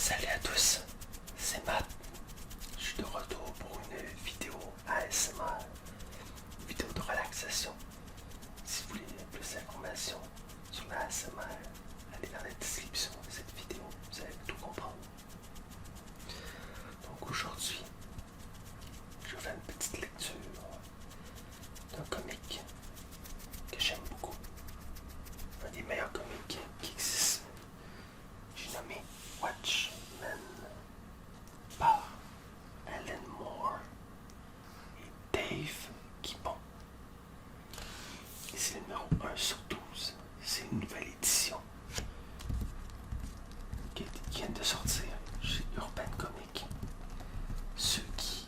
Salut à tous, c'est Matt. Je suis de retour pour une vidéo ASMR, une vidéo de relaxation. Si vous voulez plus d'informations sur la ASMR, allez dans la description de cette vidéo, vous allez tout comprendre. Donc aujourd'hui, je vais faire une petite lecture d'un comic que j'aime beaucoup, un des meilleurs comics qui existent. J'ai nommé Watchmen par Alan Moore et Dave Gibbon. Et c'est le numéro 1 sur 12. C'est une nouvelle édition qui vient de sortir chez Urban Comics. Ceux qui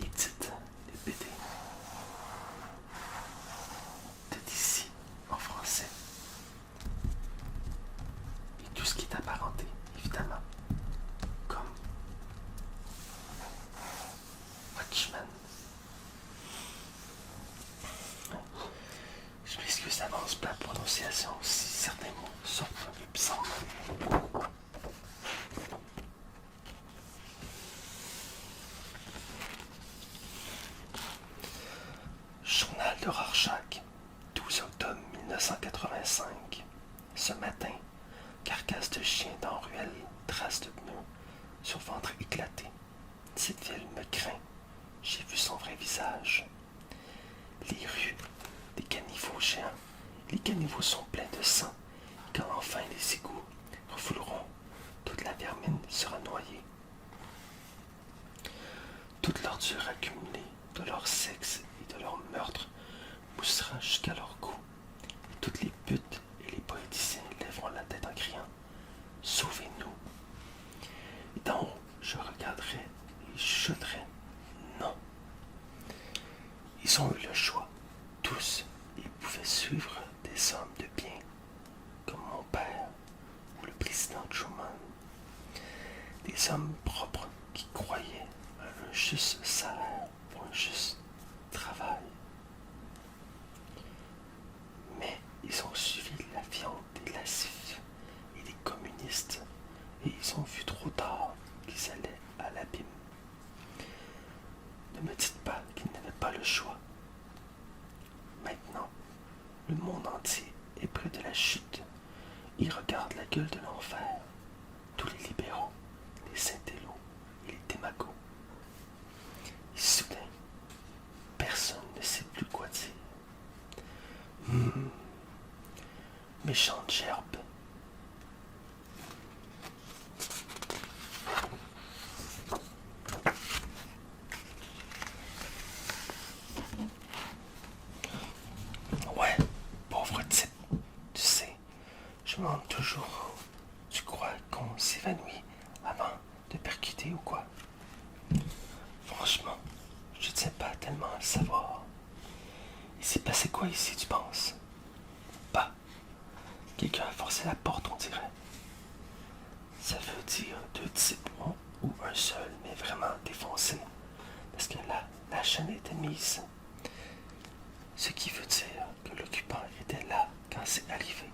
éditent les BD de DC en français. Et tout ce qui est apparenté, évidemment, comme Watchmen. Je m'excuse d'avance pour la prononciation si certains mots sortent un peu bizarres. Journal de Rorschach, 12 octobre 1985. Ce matin, carcasse de chien dans ruelle, traces de pneus, sur ventre éclaté. Cette ville me craint. J'ai vu son vrai visage. Les rues, des caniveaux géants. Les caniveaux sont pleins de sang. Quand enfin les égouts refouleront, toute la vermine sera noyée. Toute l'ordure accumulée de leur sexe et de leur meurtre poussera jusqu'à leur cou. Toutes les putes et les politiciens lèveront la tête en criant « Sauvez-nous !» Et d'en haut, je regarderai et je chuchoterai « Non !» Ils ont eu le choix, tous. Ils pouvaient suivre des hommes de bien, comme mon père ou le président Truman. Des hommes propres qui croyaient à un juste salaire pour un juste travail. Mais ils ont suivi la viande des lascifs et des communistes, et ils ont vu trop tard qu'ils allaient à l'abîme. Ne me dites pas qu'ils n'avaient pas le choix. Maintenant, le monde entier est près de la chute. Il regarde la gueule de l'enfer. Tous les libéraux, les intellos et les démagos. Et soudain, personne ne sait plus quoi dire. Méchante gerbe. Ouais, pauvre type. Tu sais, je me demande toujours. Tu crois qu'on s'évanouit avant de percuter ou quoi? Franchement, je ne sais pas tellement le savoir. Il s'est passé quoi ici, tu penses? Bah, quelqu'un a forcé la porte, on dirait. Ça veut dire deux types ou un seul, mais vraiment défoncé. Parce que là, la chaîne était mise. Ce qui veut dire que l'occupant était là quand c'est arrivé.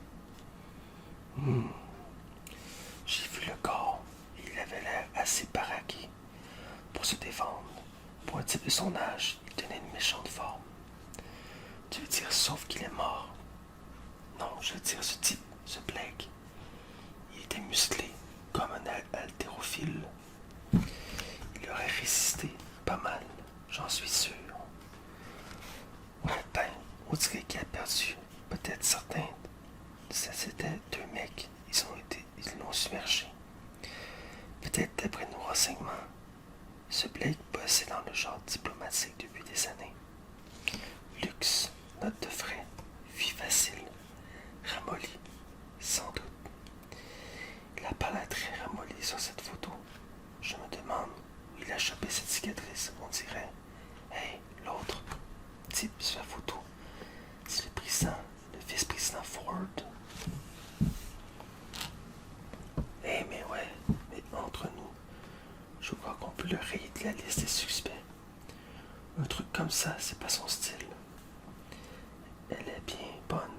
J'ai vu le corps et il avait l'air assez baraqué pour se défendre. Pour un type de son âge, il tenait une méchante forme. Tu veux dire sauf qu'il est mort? Non, je veux dire ce type, ce Blake. Il était musclé comme un haltérophile. Il aurait résisté pas mal, j'en suis sûr. Ouais, ben, on dirait qu'il a perdu. Peut-être certains. Ça, c'était deux mecs. Ils l'ont submergé. Peut-être d'après nos renseignements, ce Blake bossait dans le genre diplomatique depuis des années. Luxe, note de frais, vie facile, ramolli, sans doute. Il a pas l'air très ramolli sur cette photo. Je me demande où il a chopé cette cicatrice. On dirait, hey, l'autre type sur la photo, c'est le président, le vice-président Ford. Mais ouais, mais entre nous, je crois qu'on peut le rayer de la liste des suspects. Un truc comme ça, c'est pas son style. Elle est bien bonne,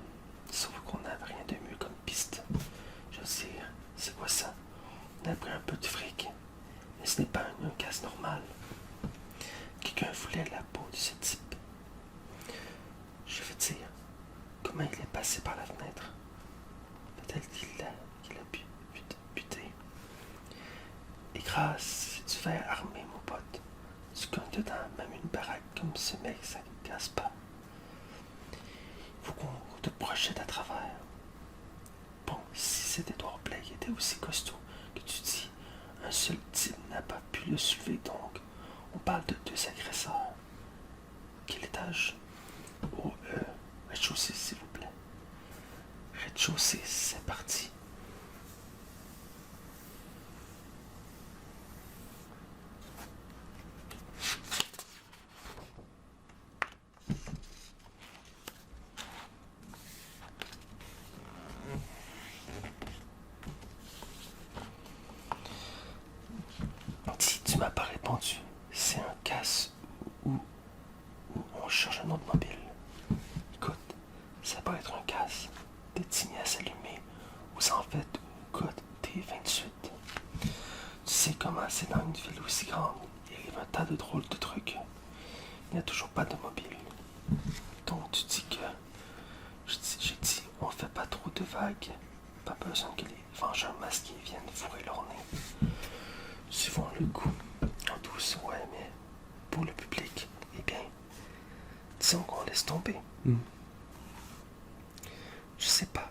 sauf qu'on n'a rien de mieux comme piste. Je veux dire, c'est quoi ça? On a pris un passé par la fenêtre. Peut-être qu'il a buté. Et grâce, j'ai dû faire armer mon pote. Tu cognes dedans, même une baraque comme ce mec, ça ne casse pas. Il faut qu'on te projette à travers. Bon, si cet Edouard Blake était aussi costaud que tu dis, un seul type n'a pas pu le soulever, donc on parle de 2 agresseurs. Quel étage? Au rez-de-chaussée, s'il vous plaît. Rez-de-chaussée, c'est parti. Si tu m'as pas répondu, c'est un casse ou on cherche un autre mobile. Écoute, ça peut être un casse destiné à s'allumer ou ça en fait au code T28. Tu sais comment c'est dans une ville aussi grande, il arrive un tas de drôles de trucs. Il n'y a toujours pas de mobile. Donc tu dis que j'ai dit on fait pas trop de vagues. Pas besoin que les vengeurs masqués viennent fourrer leur nez. Suivons le coup. En douce, ouais, mais pour le public, eh bien, disons qu'on laisse tomber. Je sais pas.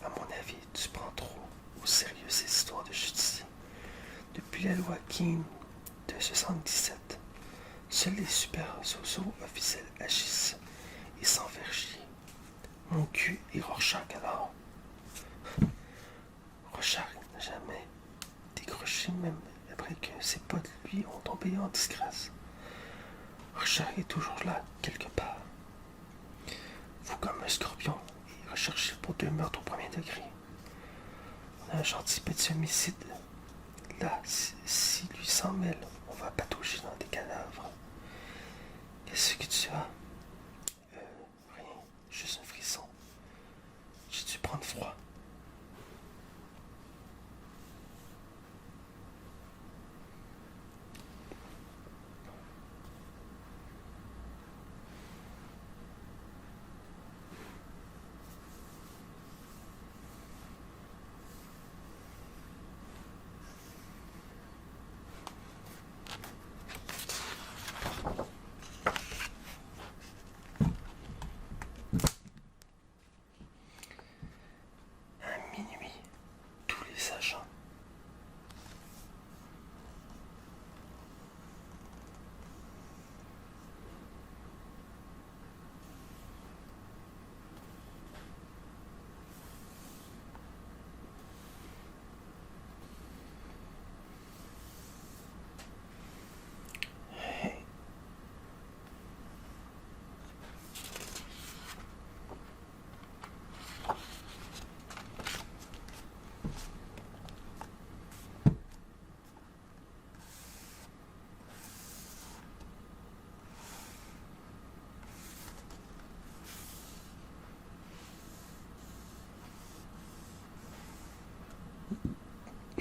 À mon avis, tu prends trop au sérieux ces histoires de justice. Depuis la loi Keane de 77, seuls les super sociaux officiels agissent et s'en faire chier. Mon cul et Rorschach alors. Rorschach n'a jamais décroché même après que ses potes lui ont tombé en disgrâce. Rorschach est toujours là, quelque part. Fou comme un scorpion et recherché pour 2 meurtres au 1er degré. On a un gentil petit homicide. Là, si lui s'en mêle, on va patauger dans des cadavres. Qu'est-ce que tu as? Rien, juste un frisson. J'ai dû prendre froid. À minuit, tous les agents.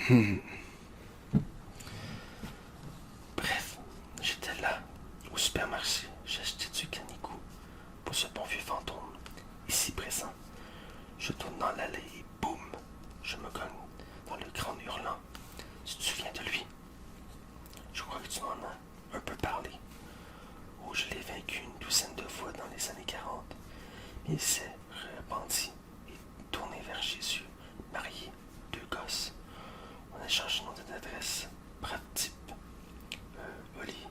Hey. Bref, j'étais là, au supermarché, j'ai acheté du canicou pour ce bon vieux fantôme, ici présent. Je tourne dans l'allée et boum, je me cogne dans le grand hurlant. Tu te souviens de lui? Je crois que tu m'en as un peu parlé. Oh, je l'ai vaincu une douzaine de fois dans les années 40. Mais il s'est repenti et tourné vers Jésus, marié, 2 gosses. On a changé notre adresse. Bref type. Oli,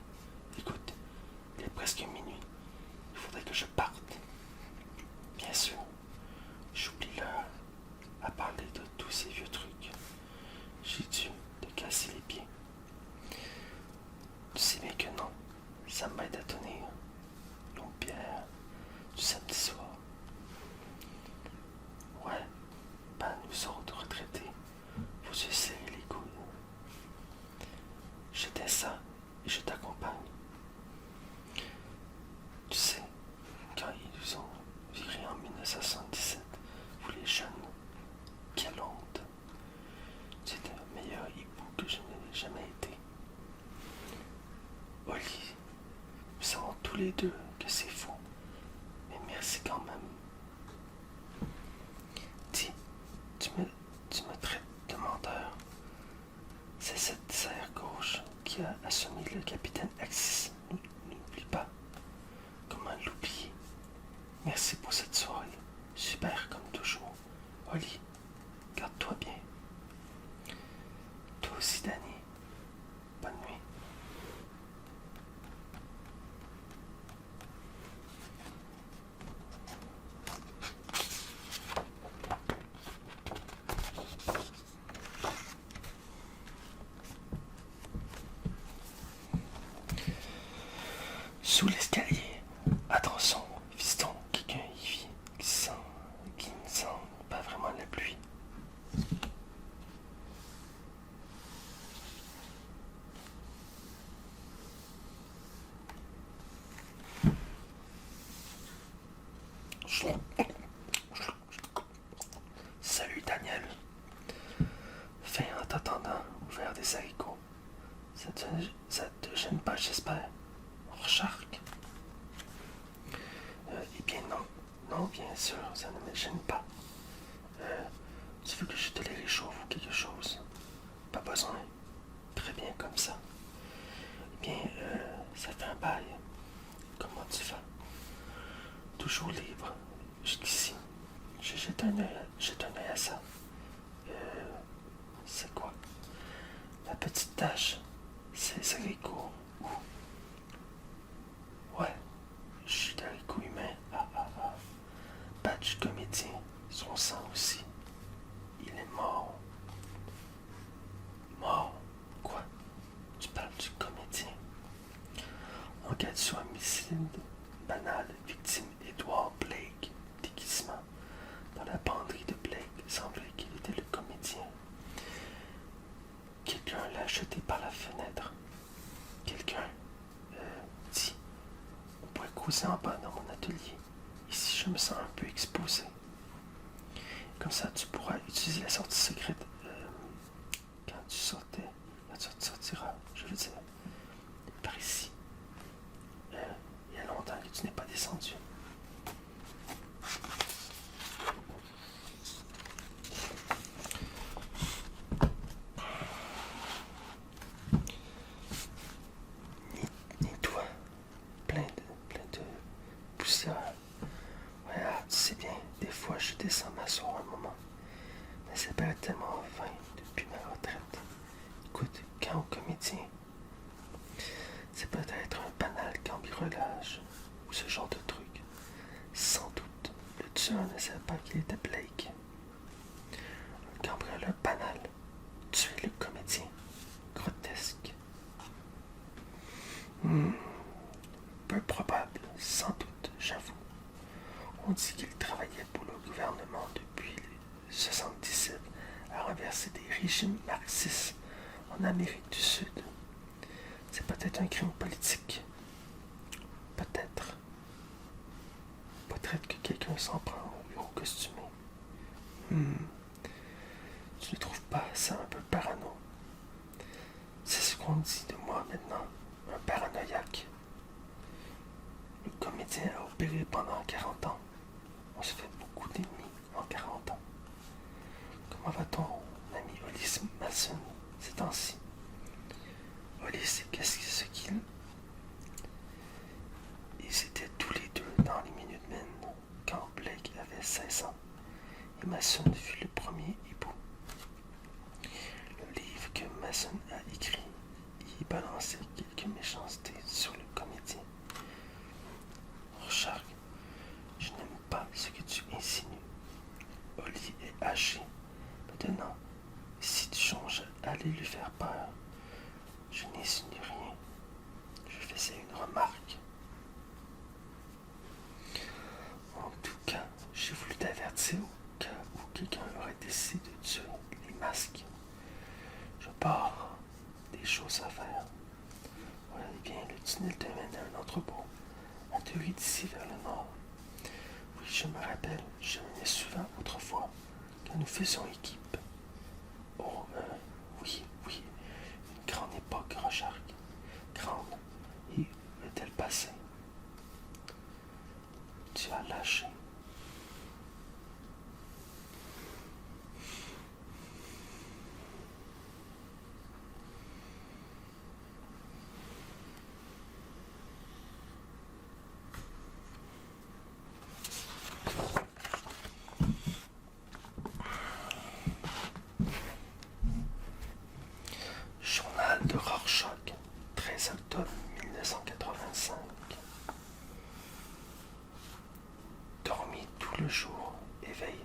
écoute, il est presque minuit. Il faudrait que je parte. Bien sûr, j'oublie l'heure à parler de tous ces vieux trucs. J'ai dû te casser les pieds. Tu sais bien que non, ça m'aide à tenir nos bières du samedi soir. Ouais, ben nous autres retraités, faut se serrer les coudes. J'étais ça et je t'accompagne. Tu sais, quand ils nous ont virés en 1977, vous les jeunes, quelle honte. C'était le meilleur hibou que je n'ai jamais été. Oli, nous savons tous les deux que c'est faux, mais merci quand même. tu me traites de menteur. C'est cette serre gauche qui a assommé le capitaine Axis. N'oublie pas. Comment l'oublier? Merci pour cette soirée. Super comme toujours. Oli, garde-toi bien. Toi aussi, Danny. Bonne nuit. Sous l'escalier. Attention, fiston, quelqu'un y vit. Qui ne sent pas vraiment la pluie. Salut Daniel. Fin en t'attendant au verre des haricots. Ça te gêne pas, j'espère. Rencharque. Eh bien non. Non, bien sûr, ça ne me gêne pas. Tu veux que je te les réchauffe ou quelque chose? Pas besoin. Très bien comme ça. Eh bien, ça fait un bail. Comment tu vas? Toujours libre. Jusqu'ici. Je jette un œil à ça. C'est quoi? La petite tache. C'est haricots. Ouais. Je suis d'haricots humain. Badge comédien. Son sang aussi. Il est mort. Mort? Quoi? Tu parles du comédien? Enquête sur homicide banal, victime Edward Blake. Déguisement. Dans la penderie de Blake, semblait qu'il était le comédien. Quelqu'un l'a jeté par la fenêtre. Quelqu'un dit, on pourrait causer en bas dans mon atelier. Ici, je me sens un peu exposé. Comme ça, tu pourras utiliser la sortie secrète quand tu sortiras, je veux dire, par ici. Il y a longtemps que tu n'es pas descendu. Ni toi, plein de poussière. Ouais, tu sais bien, des fois je descends m'asseoir un moment. Mais ça paraît tellement vain depuis ma retraite. Écoute, quand au comédien, c'est peut-être un banal cambriolage ou ce genre de truc. Sans doute, le tueur ne savait pas qu'il était Blake. Un cambrioleur banal. Tuer le comédien. Grotesque. Peu probable, sans doute, j'avoue. On dit qu'il travaillait pour le gouvernement depuis 1977 à renverser des régimes marxistes en Amérique du Sud. C'est peut-être un crime politique. Peut-être. Peut-être que quelqu'un s'en prend au bureau costumé. Tu ne trouves pas ça un peu parano? C'est ce qu'on dit de moi maintenant, un paranoïaque. Le comédien a opéré pendant 40 ans. On se fait beaucoup d'ennemis en 40 ans. Comment va ton ami Hollis Mason ces temps-ci? Hollis, qu'est-ce qu'il... Ils étaient tous les deux dans les Minutemen quand Blake avait 16 ans et Mason fut le premier époux. Le livre que Mason a écrit y balançait quelques méchancetés sur le comédien. Richard, je n'aime pas ce que tu insinues. Holly est haché. Maintenant, si tu songes à aller lui faire peur, je n'insinue rien. Je faisais une remarque. En tout cas, j'ai voulu t'avertir au cas où quelqu'un aurait décidé de tuer les masques. Je pars. Des choses à faire. Ouais, eh bien, le tunnel te mène à un entrepôt, à 2 rues d'ici vers le nord. Oui, je me rappelle, je venais souvent autrefois, quand nous faisions équipe. Oh, oui, une grande époque, Rochard. Grande. Et où est-elle passée? Tu as lâché.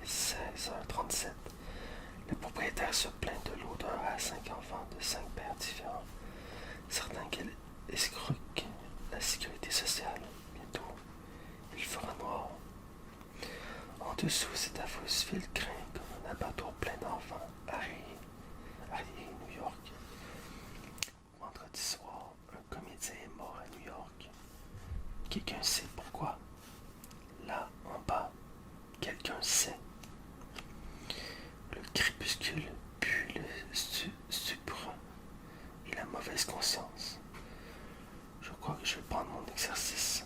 16h37. Le propriétaire se plaint de l'odeur à 5 enfants de 5 pères différents. Certains qu'elle escroque la sécurité sociale. Bientôt, il fera noir. En dessous, cette affreuse ville craint comme un abattoir plein d'enfants. Harry, New York. Vendredi soir, un comédien est mort à New York. Quelqu'un sait pourquoi? Là, en bas, quelqu'un sait. Le crépuscule pue le stupre et la mauvaise conscience. Je crois que je vais prendre mon exercice.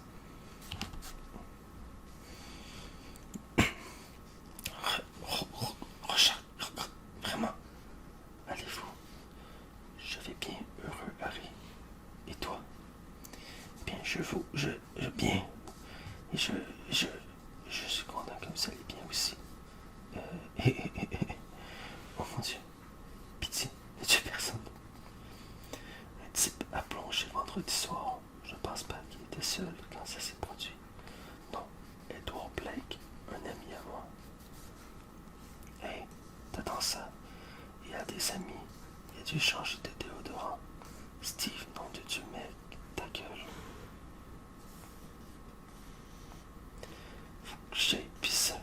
Vraiment, allez-vous? Je vais bien, heureux, Harry. Et toi? Bien, bien. Et je suis content que vous allez bien aussi. Oh mon Dieu, pitié, ne tue personne. Un type a plongé vendredi soir. Je pense pas qu'il était seul quand ça s'est produit. Non, Edward Blake, un ami à moi. Hey, t'attends ça. Il a des amis. Il a dû changer de déodorant. Steve, nom de Dieu, mec, ta gueule. Faut que j'aille pisser.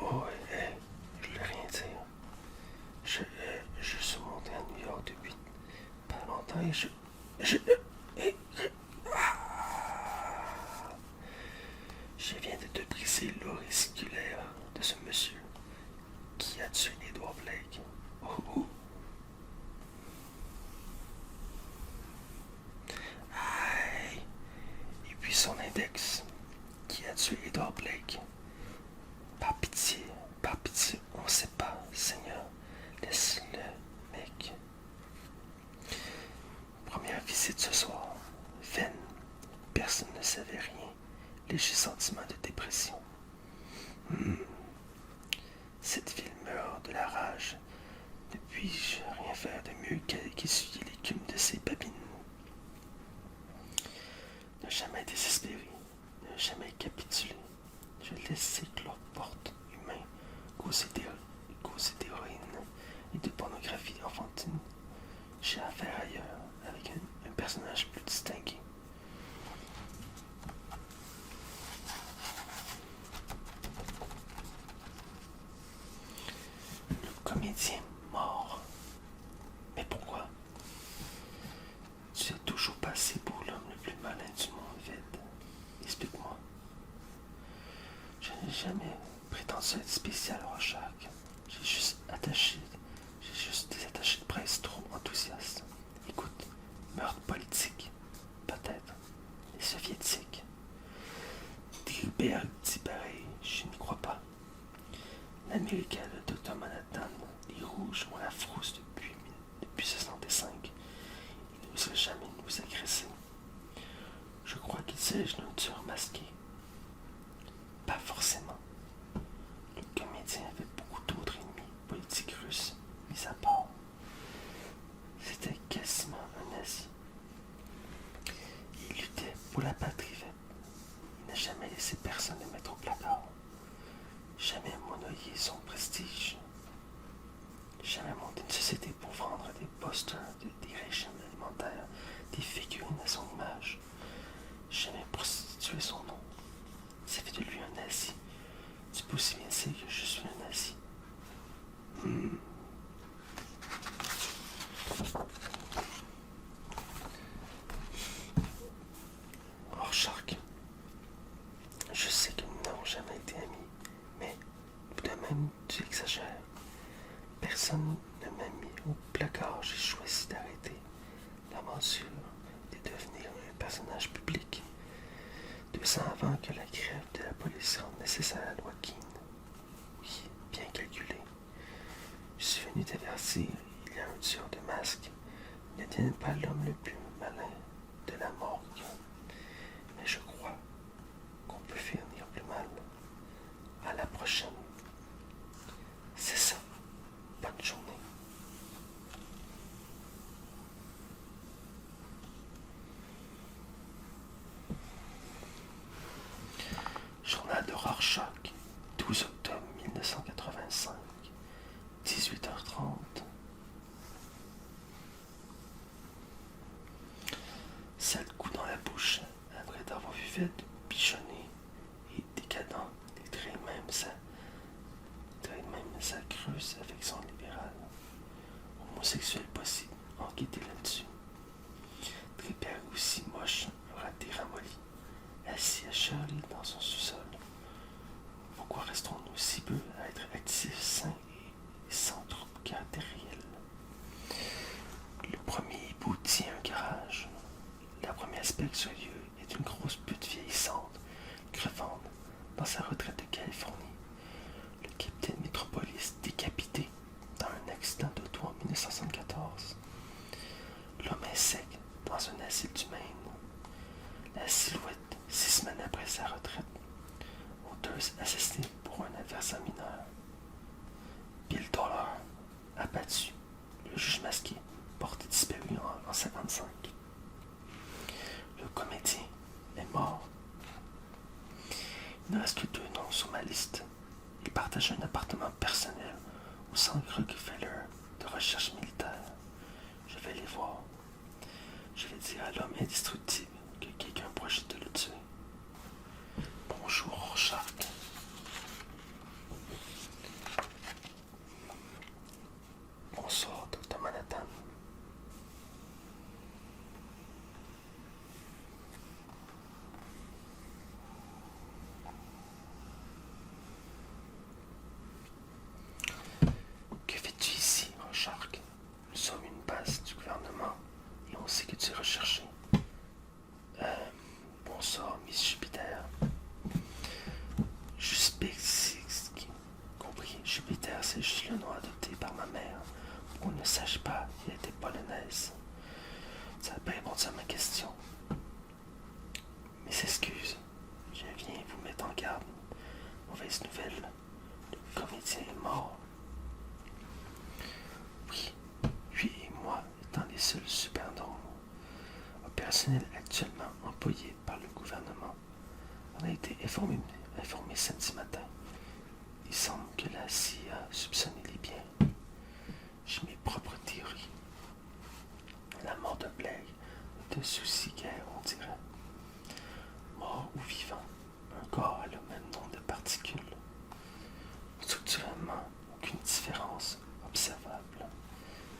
Oh, hey, je voulais rien dire. Je suis monté à New York depuis pas longtemps et je viens de te briser l'auriculaire de ce monsieur qui a tué Edward Blake. Oh. Aïe. Et puis son index qui a tué Edward Blake. Par pitié, on sait pas, Seigneur. Laisse-le, mec. Première visite ce soir. Vaine. Personne ne savait rien. Léger sentiment de dépression. Cette ville meurt de la rage. Ne puis-je rien faire de mieux qu'essuyer l'écume de ses babines? Ne jamais désespérer, ne jamais capituler. Je laisse que leur porte humain causer d'héroïne et de pornographie enfantine. J'ai affaire ailleurs avec un personnage plus distingué. Le comédien mort. Mais pourquoi? Tu es toujours passé pour l'homme le plus malin du monde vide. Explique-moi. Je n'ai jamais prétendu être spécial, Rorschach. J'ai juste des attachés de presse trop enthousiastes. Écoute, meurtre politique, peut-être. Les soviétiques. Dilbert dit pareil, je n'y crois pas. L'américain, le Dr Manhattan, les rouges ont la frousse depuis 65. Ils n'oseraient jamais nous agresser. Je crois qu'il s'agit d'un tueur masqué. Pas forcément. Le comédien avait beaucoup d'autres ennemis politiques russes, mis à part. C'était quasiment un nazi. Il luttait pour la patrie. Il n'a jamais laissé personne le mettre au placard. Jamais monnayer son prestige. Jamais monté une société pour vendre des posters, des régimes alimentaires, des figurines à son image. Jamais prostitué son nom. Ça fait de lui un nazi. Tu peux aussi bien dire que je suis un nazi. Rorschach, je sais que nous n'avons jamais été amis, mais de même tu exagères. Personne ne m'a mis au placard, j'ai choisi d'arrêter l'aventure et de devenir un personnage public. 2 ans avant que la grève de la police rende nécessaire la loi Keane. Oui, bien calculé. Je suis venu t'avertir, il y a un tueur de masque. Il n'est pas l'homme le plus malin de la morgue. Mais je crois qu'on peut finir plus mal. À la prochaine. C'est ça. Bonne journée. buffet de pigeonné et décadent, les traits même sa creuse affection libérale. Homosexuel possible, enquêter là-dessus. Trépère aussi moche, raté ramolli, assis à Shirley dans son sous-sol. Pourquoi restons-nous si peu à être actifs, sains et sans trop de caractère réel? Le premier hibou tient un garage. La première spectre est une grosse pute vieillissante, crevante, dans sa retraite de Californie. Le capitaine Metropolis décapité dans un accident d'auto en 1974. L'homme est sec dans un asile du Maine. La silhouette, 6 semaines après sa retraite. Auteuse assassinée pour un adversaire mineur. Bill Dollar, abattu. Le juge masqué, porté disparu en 1955. Le comédien est mort. Il ne reste que 2 noms sur ma liste. Il partage un appartement personnel au centre Rockefeller de recherche militaire. Je vais les voir. Je vais dire à l'homme indestructible que quelqu'un projette de le tuer. Bonjour, Rorschach. Bonsoir, Dr. Manhattan. Que fais-tu ici, Rorschach? Nous sommes une base du gouvernement et on sait que tu es recherché. Bonsoir, Miss Jupiter. Compris, Jupiter, c'est juste le nom adopté par ma mère. Pour qu'on ne sache pas, il était polonaise. Ça n'a pas répondu à ma question. Mes excuses. Je viens vous mettre en garde. Mauvaise nouvelle. Le comédien est mort. Oui, lui et moi étant les seuls supernormaux opérationnels actuellement employés par le gouvernement. On a été informé samedi matin. Il semble que la CIA soupçonnait les biens. J'ai mes propres théories. La mort de Blake ne te soucie guère, on dirait. Mort ou vivant, un corps a le même nombre de particules. Structurellement, aucune différence observable.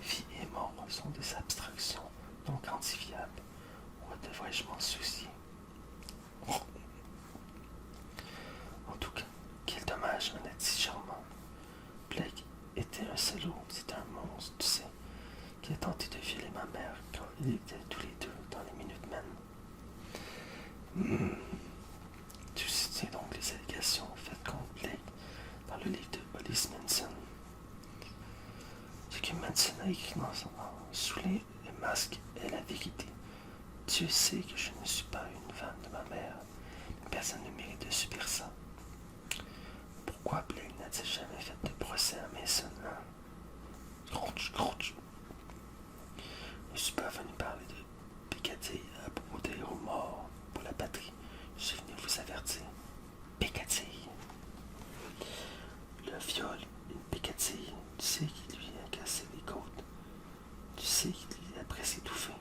Vie et mort sont des abstractions non quantifiables. Ou devrais-je m'en soucier? En tout cas, quel dommage, on a dit charmant. Blake était un salaud, c'était un monstre, tu sais, qui a tenté de violer ma mère quand ils étaient tous les deux dans les Minutemen. Tu soutiens donc les allégations faites contre Blake dans le livre de Hollis Manson. Ce que Manson a écrit sous les masques est la vérité. Dieu sait que je ne suis pas une femme de ma mère, mais personne ne mérite de subir ça. Pourquoi Blake n'a-t-il jamais fait de procès à Mason, hein? Grouch. Je ne suis pas venu parler de Piccadilly à propos des héros morts pour la patrie. Je suis venu vous avertir. Piccadilly. Le viol, une Piccadilly, tu sais qu'il lui a cassé les côtes. Tu sais qu'il a presque étouffé.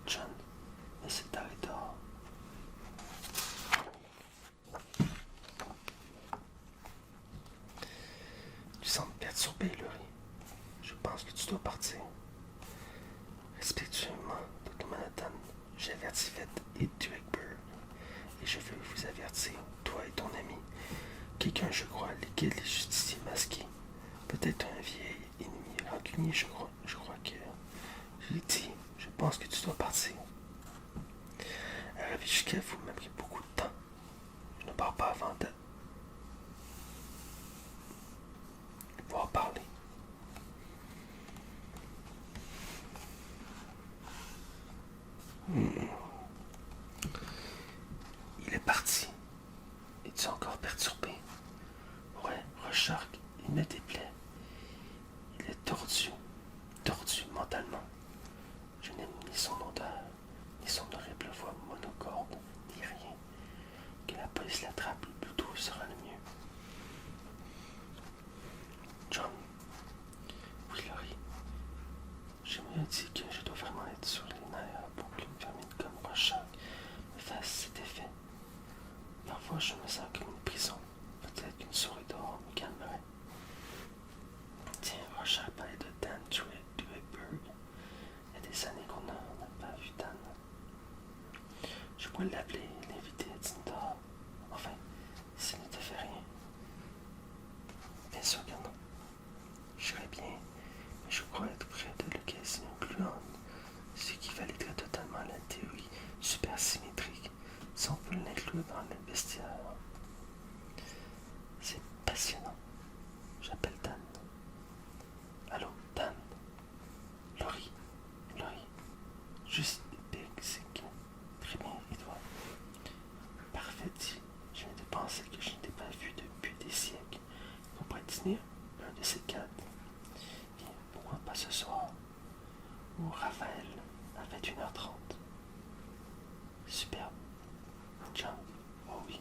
John, mais c'est tard et tard. Tu sembles perturbé, Laurie. Je pense que tu dois partir. Respectueusement, Dr. Manhattan, j'avertis Fett et Dueckberg. Et je veux vous avertir, toi et ton ami, quelqu'un, je crois, lesquels les justiciers masqués. Peut-être un vieil ennemi rancunier, je crois que... Je l'ai dit, je pense que tu dois partir. Arriver jusqu'à vous m'a pris beaucoup de temps. Je ne pars pas avant de pouvoir parler. Il est parti. Es-tu encore perturbé? Ouais, Rorschach, il me déplaît. Il est tordu mentalement. Je n'aime ni son odeur, ni son horrible voix monocorde, ni rien. Que la police l'attrape, le plus tôt sera le mieux. John. Oui, Laurie. Je me dis que je dois vraiment être sur les nerfs pour qu'il me termine comme pourrais l'appeler, l'inviter à dîner dehors. Enfin, s'il ne te fait rien. Bien sûr que non. Je serais bien, mais je crois être près de l'occasion gluante, ce qui validerait totalement la théorie supersymétrique si on peut l'inclure dans le bestiaire. C'est passionnant. J'appelle Dan. Allô, Dan. Laurie. Juste basic. Très bien, et toi? Parfait, dit. Je viens de penser que je n'étais pas vu depuis des siècles. On pourrait dîner un de ces quatre. Bien, pourquoi pas ce soir? Ou Raphaël à 21h30. Superbe. John. Oh oui.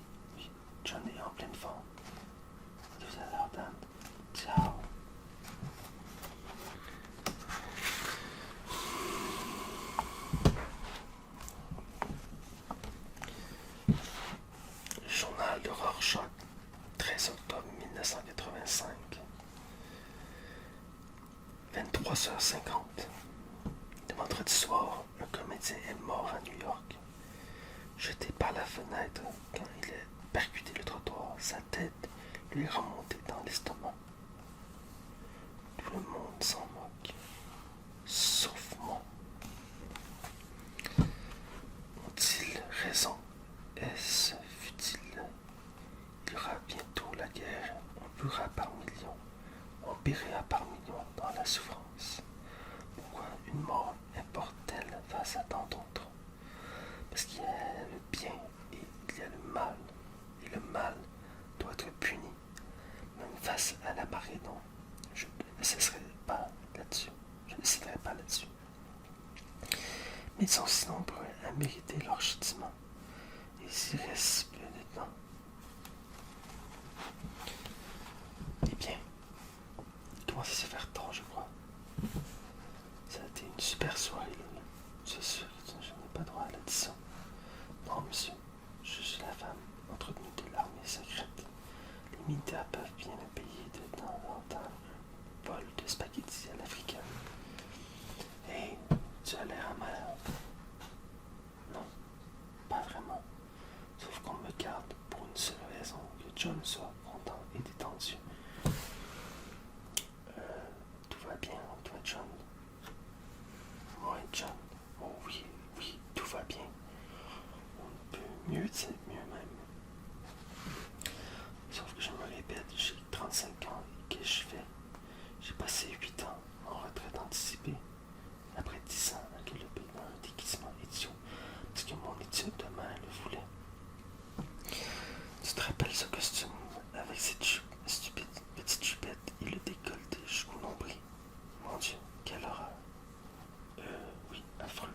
John est en pleine forme. À tout à l'heure, Dan. Ciao. Journal de Rorschach, 13 octobre 1985. 23h50. Le vendredi soir, un comédien est mort à New York. Jeté par la fenêtre quand il a percuté le trottoir, sa tête lui est remontée dans l'estomac. Tout le monde s'en moque, sauf moi. Ont-ils raison? Est-ce futile? Il y aura bientôt la guerre. On mourra par millions. On périra par millions dans la souffrance. Pourquoi une mort importe-t-elle face à tant d'autres? Parce qu'il y a le bien et il y a le mal. Et le mal doit être puni. Même face à la marée, non. Je ne cesserai pas là-dessus. Je ne céderai pas là-dessus. Mais ils sont si nombreux à mériter leur châtiment. Et s'il reste peu de temps. Eh bien, il commence à se faire tard, je crois. Ça a été une super soirée, Lola. C'est sûr que je n'ai pas droit à l'addition. Non, monsieur, je suis la femme entretenue de l'armée secrète. Les militaires peuvent bien me payer de temps en temps un bol de spaghettis à l'africaine. Hé, tu as l'air amer. Non, pas vraiment. Sauf qu'on me garde pour une seule raison, que John soit content et détendu. Tout va bien, toi, John? Moi et John? Oh oui, tout va bien. On ne peut mieux dire mieux même. Sauf que je me répète, j'ai 35 ans et qu'est-ce que je fais? J'ai passé 8 ans en retraite anticipée. Après 10 ans à galoper dans un déguisement idiot, parce que mon idiot de mère le voulait. Tu te rappelles ce costume avec cette stupide petite chupette et le décolleté jusqu'au nombril? Mon Dieu, quelle horreur! Oui, affreux.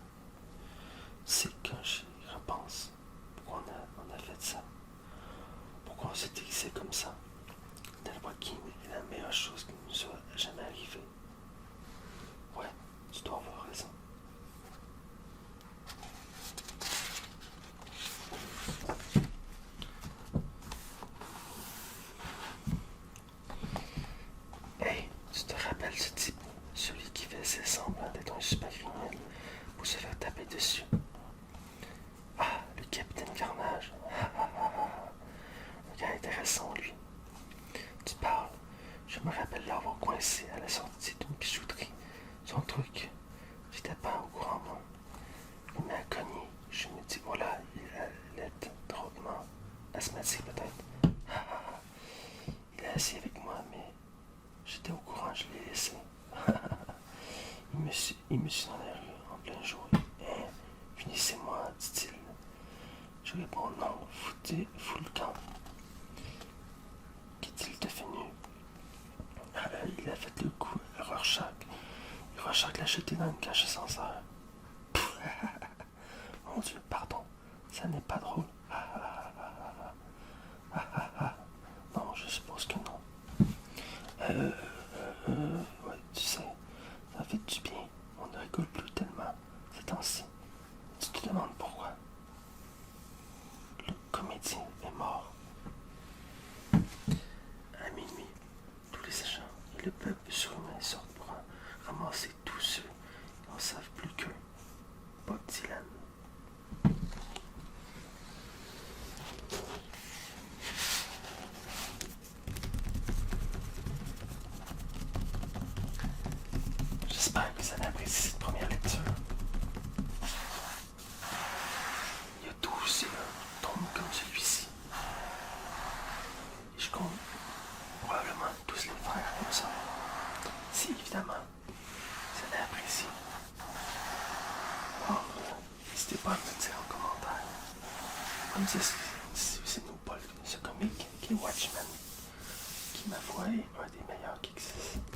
C'est quand j'y repense. Pourquoi on a fait ça? Pourquoi on s'est déguisé comme ça? Delwakin est la meilleure chose qui nous soit jamais arrivée. Ouais, tu dois avoir raison. Hey, tu te rappelles ce type? Celui qui faisait semblant d'être un super criminel pour se faire taper dessus. Ah, le capitaine Carnage. Un gars intéressant, lui. Tu parles. Je me rappelle l'avoir coincé à la sortie d'une bijouterie. Son truc. J'étais pas au courant, moi. Il m'a cogné. Je me dis, voilà, il allait être drôlement asthmatique, peut-être. Il est assis avec moi, mais j'étais au courant, je l'ai laissé. il me suit dans la rue en plein jour. Finissez-moi, dit-il. Je réponds non, fous le camp. Qu'est-il devenu? Il a fait le coup à Rorschach. Rorschach l'a jeté dans une cage ascenseur. Mon Dieu, pardon, ça n'est pas drôle. Non, je suppose que non. Ouais, tu sais, ça fait du bien. On ne rigole plus tellement ces temps-ci. Tu te demandes pourquoi? Le comédien est mort. À minuit, tous les agents et le peuple surhumain sortent pour ramasser tous ceux qui n'en savent plus qu'eux. Bob Dylan. n'hésitez pas à me le dire en commentaire. Comme ça, c'est nous, Paul, ce comique qui est Watchmen, qui, ma foi, est un des meilleurs qui existent.